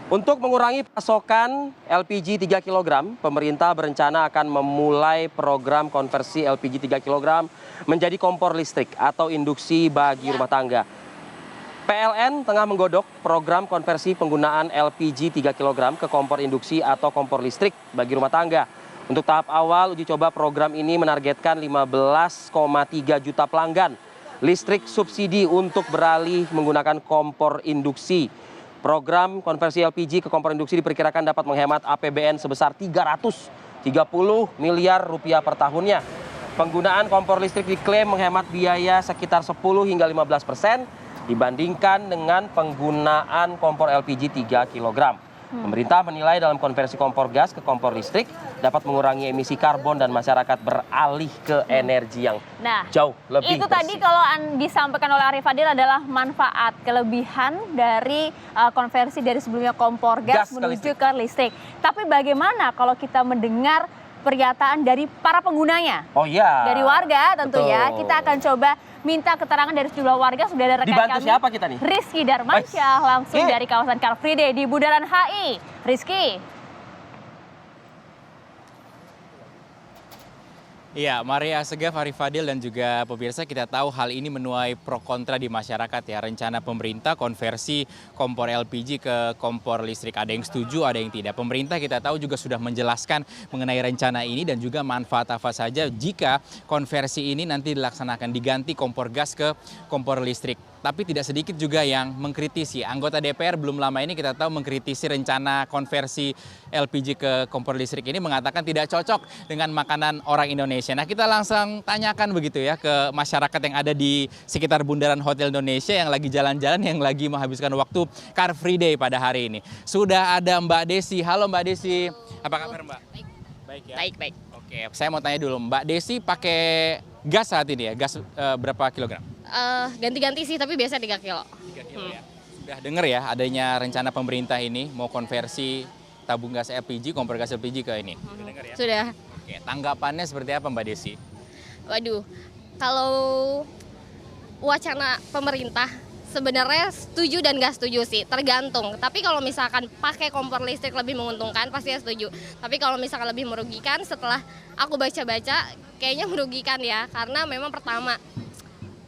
Untuk mengurangi pasokan LPG 3 kg, pemerintah berencana akan memulai program konversi LPG 3 kg menjadi kompor listrik atau induksi bagi rumah tangga. PLN tengah menggodok program konversi penggunaan LPG 3 kg ke kompor induksi atau kompor listrik bagi rumah tangga. Untuk tahap awal uji coba program ini menargetkan 15,3 juta pelanggan listrik subsidi untuk beralih menggunakan kompor induksi. Program konversi LPG ke kompor induksi diperkirakan dapat menghemat APBN sebesar 330 miliar rupiah per tahunnya. Penggunaan kompor listrik diklaim menghemat biaya sekitar 10 hingga 15% dibandingkan dengan penggunaan kompor LPG 3 kg. Pemerintah menilai dalam konversi kompor gas ke kompor listrik dapat mengurangi emisi karbon dan masyarakat beralih ke energi yang jauh lebih itu bersih. Tadi kalau disampaikan oleh Arif Fadil adalah manfaat kelebihan dari konversi dari sebelumnya kompor gas menuju ke listrik. Tapi bagaimana kalau kita mendengar pernyataan dari para penggunanya? Oh iya. Dari warga tentunya. Betul. Kita akan coba minta keterangan dari sejumlah warga. Sudah ada rekan Dibantu kami. siapa kita nih? Rizky Darmansyah langsung dari kawasan Car Free Day di Bundaran HI. Rizky. Iya, Maria Segaf, Arif Fadil dan juga pemirsa, kita tahu hal ini menuai pro kontra di masyarakat ya. Rencana pemerintah konversi kompor LPG ke kompor listrik. Ada yang setuju, ada yang tidak. Pemerintah kita tahu juga sudah menjelaskan mengenai rencana ini dan juga manfaat apa saja jika konversi ini nanti dilaksanakan, diganti kompor gas ke kompor listrik. Tapi tidak sedikit juga yang mengkritisi. Anggota DPR belum lama ini kita tahu mengkritisi rencana konversi LPG ke kompor listrik ini, mengatakan tidak cocok dengan makanan orang Indonesia. Nah, kita langsung tanyakan begitu ya ke masyarakat yang ada di sekitar Bundaran Hotel Indonesia yang lagi jalan-jalan, yang lagi menghabiskan waktu Car Free Day pada hari ini. Sudah ada Mbak Desi. Halo Mbak Desi. Apa kabar Mbak? Baik. Baik ya? Baik. Oke, saya mau tanya dulu. Mbak Desi pakai gas saat ini ya? Gas berapa kilogram? Ganti-ganti sih, tapi biasa 3 kilo. 3 kilo ya. Sudah dengar ya adanya rencana pemerintah ini mau konversi tabung gas LPG, kompor gas LPG ke ini? Sudah dengar ya? Sudah. Oke, tanggapannya seperti apa Mbak Desi? Waduh, kalau wacana pemerintah sebenarnya setuju dan nggak setuju sih, tergantung. Tapi kalau misalkan pakai kompor listrik lebih menguntungkan, pasti ya setuju. Tapi kalau misalkan lebih merugikan, setelah aku baca-baca, kayaknya merugikan ya. Karena memang pertama,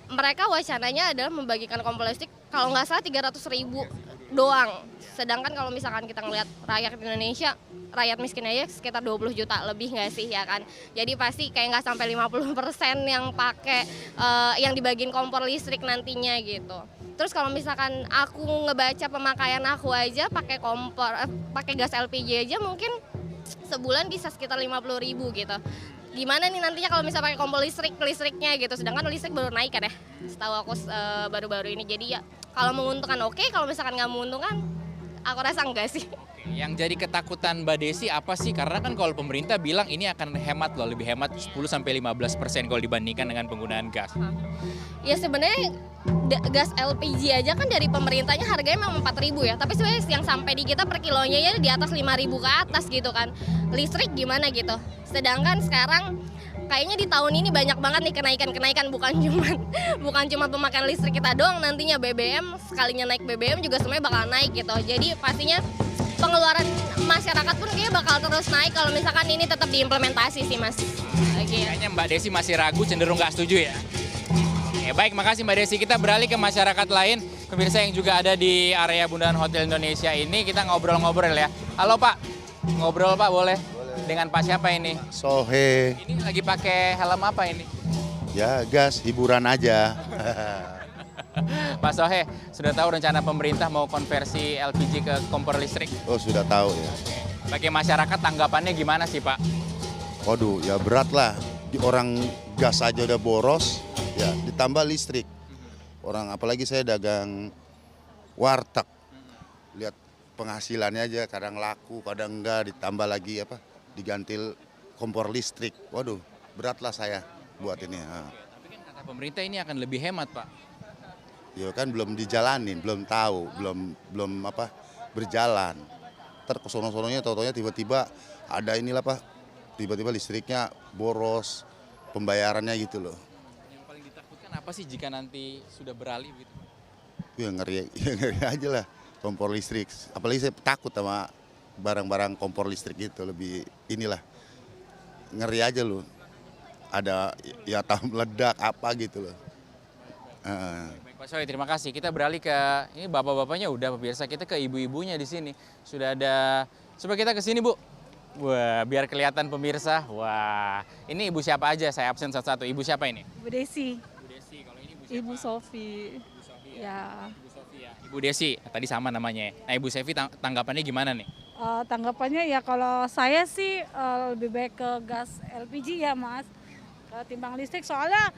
mereka wacananya adalah membagikan kompor listrik kalau nggak salah 300.000 doang. Sedangkan kalau misalkan kita ngelihat rakyat Indonesia, rakyat miskin aja sekitar 20 juta lebih nggak sih ya kan. Jadi pasti kayak nggak sampai 50% yang pakai yang dibagiin kompor listrik nantinya gitu. Terus kalau misalkan aku ngebaca pemakaian aku aja pakai pakai gas LPG aja mungkin sebulan bisa sekitar 50.000 gitu. Gimana nih nantinya kalau misalnya pakai kompor listriknya gitu, sedangkan listrik baru naik kan ya, setahu aku baru-baru ini. Jadi ya kalau menguntungkan oke, kalau misalkan nggak menguntungkan aku rasa enggak sih. Yang jadi ketakutan Mbak Desi apa sih? Karena kan kalau pemerintah bilang ini akan hemat loh, lebih hemat 10-15% kalau dibandingkan dengan penggunaan gas. Ya sebenarnya gas LPG aja kan dari pemerintahnya harganya memang 4.000 ya, tapi sebenarnya yang sampai di kita per kilonya ya di atas 5.000 ke atas gitu kan. Listrik gimana gitu. Sedangkan sekarang kayaknya di tahun ini banyak banget nih kenaikan bukan cuma pemakaian listrik kita doang, nantinya BBM sekalinya naik BBM juga semuanya bakal naik gitu. Jadi pastinya pengeluaran masyarakat pun kayaknya bakal terus naik kalau misalkan ini tetap diimplementasi sih Mas. Kayaknya Mbak Desi masih ragu, cenderung nggak setuju ya? Oke, baik, makasih Mbak Desi. Kita beralih ke masyarakat lain, pemirsa yang juga ada di area Bundaran Hotel Indonesia ini. Kita ngobrol-ngobrol ya. Halo Pak, ngobrol Pak boleh? Dengan Pak siapa ini? Sohe. Ini lagi pakai helm apa ini? Ya gas, hiburan aja. Pak Sohe, sudah tahu rencana pemerintah mau konversi LPG ke kompor listrik? Oh sudah tahu ya. Bagi masyarakat tanggapannya gimana sih Pak? Waduh ya berat lah. Orang gas aja udah boros, ya ditambah listrik. Orang apalagi saya dagang warteg. Lihat penghasilannya aja kadang laku, kadang enggak, ditambah lagi diganti kompor listrik. Waduh, beratlah saya buat ini. Tapi kan kata pemerintah ini akan lebih hemat, Pak. Ya kan belum dijalanin, belum tahu, belum berjalan. Ntar kesono-sononya tau-taunya tiba-tiba ada tiba-tiba listriknya boros, pembayarannya gitu loh. Yang paling ditakutkan apa sih jika nanti sudah beralih gitu? Ya ngeri aja lah. kompor listrik. Apalagi saya takut sama barang-barang kompor listrik itu, lebih inilah ngeri aja loh. Ada ya meledak apa gitu loh. Baik, Pak Soe, terima kasih. Kita beralih ke ini bapak-bapaknya udah pemirsa, kita ke ibu-ibunya di sini. Sudah ada, coba kita ke sini Bu. Wah, biar kelihatan pemirsa. Wah, ini ibu siapa aja? Saya absen satu-satu. Ibu siapa ini? Ibu Desi, Ibu Desi. Kalau ini ibu siapa? Ibu Sofi. Ibu Sofi Ya, Ibu Sofi ya. Ibu Desi, tadi sama namanya. Nah, Ibu Sevi tanggapannya gimana nih? tanggapannya ya kalau saya sih lebih baik ke gas LPG ya Mas, ketimbang listrik. Soalnya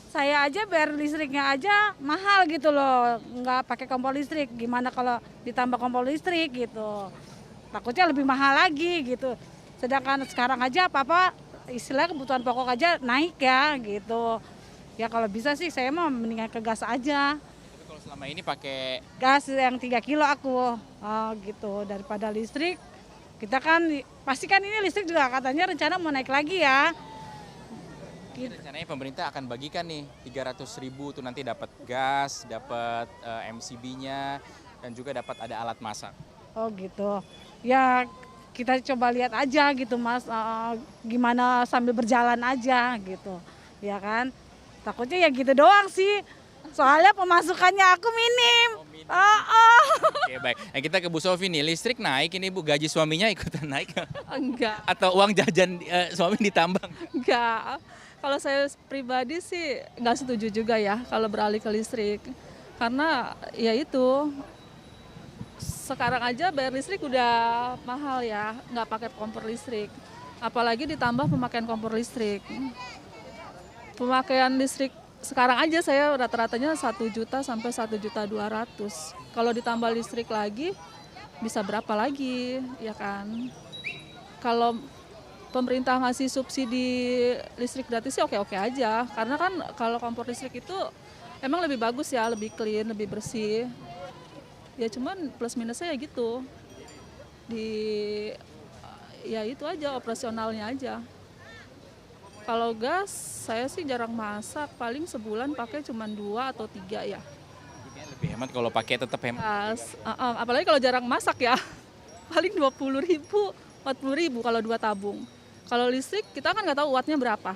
saya aja bayar listriknya aja mahal gitu loh, nggak pakai kompor listrik. Gimana kalau ditambah kompor listrik gitu? Takutnya lebih mahal lagi gitu. Sedangkan sekarang aja apa-apa istilah kebutuhan pokok aja naik ya gitu. Ya kalau bisa sih saya mau mendingan ke gas aja. Tapi kalau selama ini pakai Gas yang 3 kilo aku gitu daripada listrik. Kita kan pasti kan ini listrik juga katanya rencana mau naik lagi ya. rencananya pemerintah akan bagikan nih 300.000 tuh nanti dapat gas, dapat MCB-nya dan juga dapat ada alat masak. Oh gitu. Ya kita coba lihat aja gitu Mas, gimana sambil berjalan aja gitu. Ya kan. Takutnya ya gitu doang sih. Soalnya pemasukannya aku minim. Oke, baik. Nah, kita ke Bu Sofi nih, listrik naik ini Bu, gaji suaminya ikutan naik Enggak, atau uang jajan suami ditambang? enggak. Kalau saya pribadi sih nggak setuju juga ya kalau beralih ke listrik. Karena ya itu, sekarang aja bayar listrik udah mahal ya, nggak pakai kompor listrik. Apalagi ditambah pemakaian kompor listrik. Pemakaian listrik sekarang aja saya rata-ratanya 1 juta sampai 1.200.000. Kalau ditambah listrik lagi bisa berapa lagi, ya kan? Kalau pemerintah ngasih subsidi listrik gratis sih oke-oke aja. Karena kan kalau kompor listrik itu emang lebih bagus ya, lebih clean, lebih bersih. Ya cuman plus minusnya ya gitu. Ya itu aja, operasionalnya aja. Kalau gas, saya sih jarang masak, paling sebulan pakai cuma 2 atau 3 ya. Lebih hemat kalau pakai, tetap hemat. Gas, apalagi kalau jarang masak ya, paling 20.000, 40.000 kalau 2 tabung. Kalau listrik kita kan nggak tahu wattnya berapa.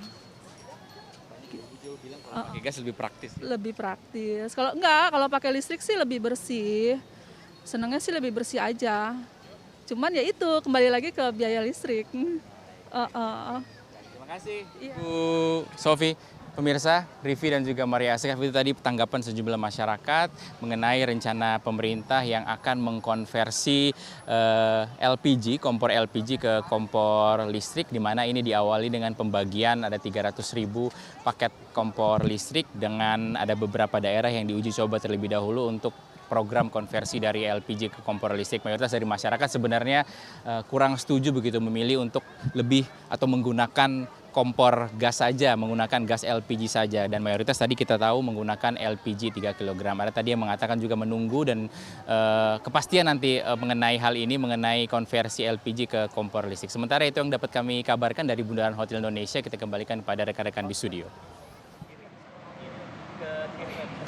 Pakai gas lebih praktis. Lebih praktis. Kalau pakai listrik sih lebih bersih. Senangnya sih lebih bersih aja. Cuman ya itu kembali lagi ke biaya listrik. Terima kasih Bu Sofi. Pemirsa, Rivi dan juga Maria Asghaf, itu tadi tanggapan sejumlah masyarakat mengenai rencana pemerintah yang akan mengkonversi LPG, kompor LPG ke kompor listrik, di mana ini diawali dengan pembagian ada 300.000 paket kompor listrik dengan ada beberapa daerah yang diuji coba terlebih dahulu untuk program konversi dari LPG ke kompor listrik. Mayoritas dari masyarakat sebenarnya kurang setuju begitu memilih untuk lebih atau menggunakan kompor gas saja, menggunakan gas LPG saja. Dan mayoritas tadi kita tahu menggunakan LPG 3 kg. Ada tadi yang mengatakan juga menunggu dan kepastian nanti mengenai hal ini, mengenai konversi LPG ke kompor listrik. Sementara itu yang dapat kami kabarkan dari Bundaran Hotel Indonesia, kita kembalikan kepada rekan-rekan di studio.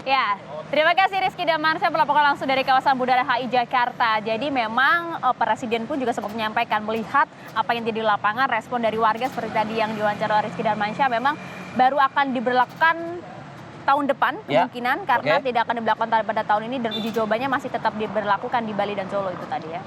Ya, terima kasih Rizky Damar, saya melaporkan langsung dari kawasan Bundaran HI Jakarta. Jadi memang Presiden pun juga sempat menyampaikan melihat apa yang jadi di lapangan, respon dari warga seperti tadi yang diwawancara oleh Rizky Darmansyah memang baru akan diberlakukan tahun depan kemungkinan karena tidak akan diberlakukan pada tahun ini dan uji cobanya masih tetap diberlakukan di Bali dan Solo itu tadi ya.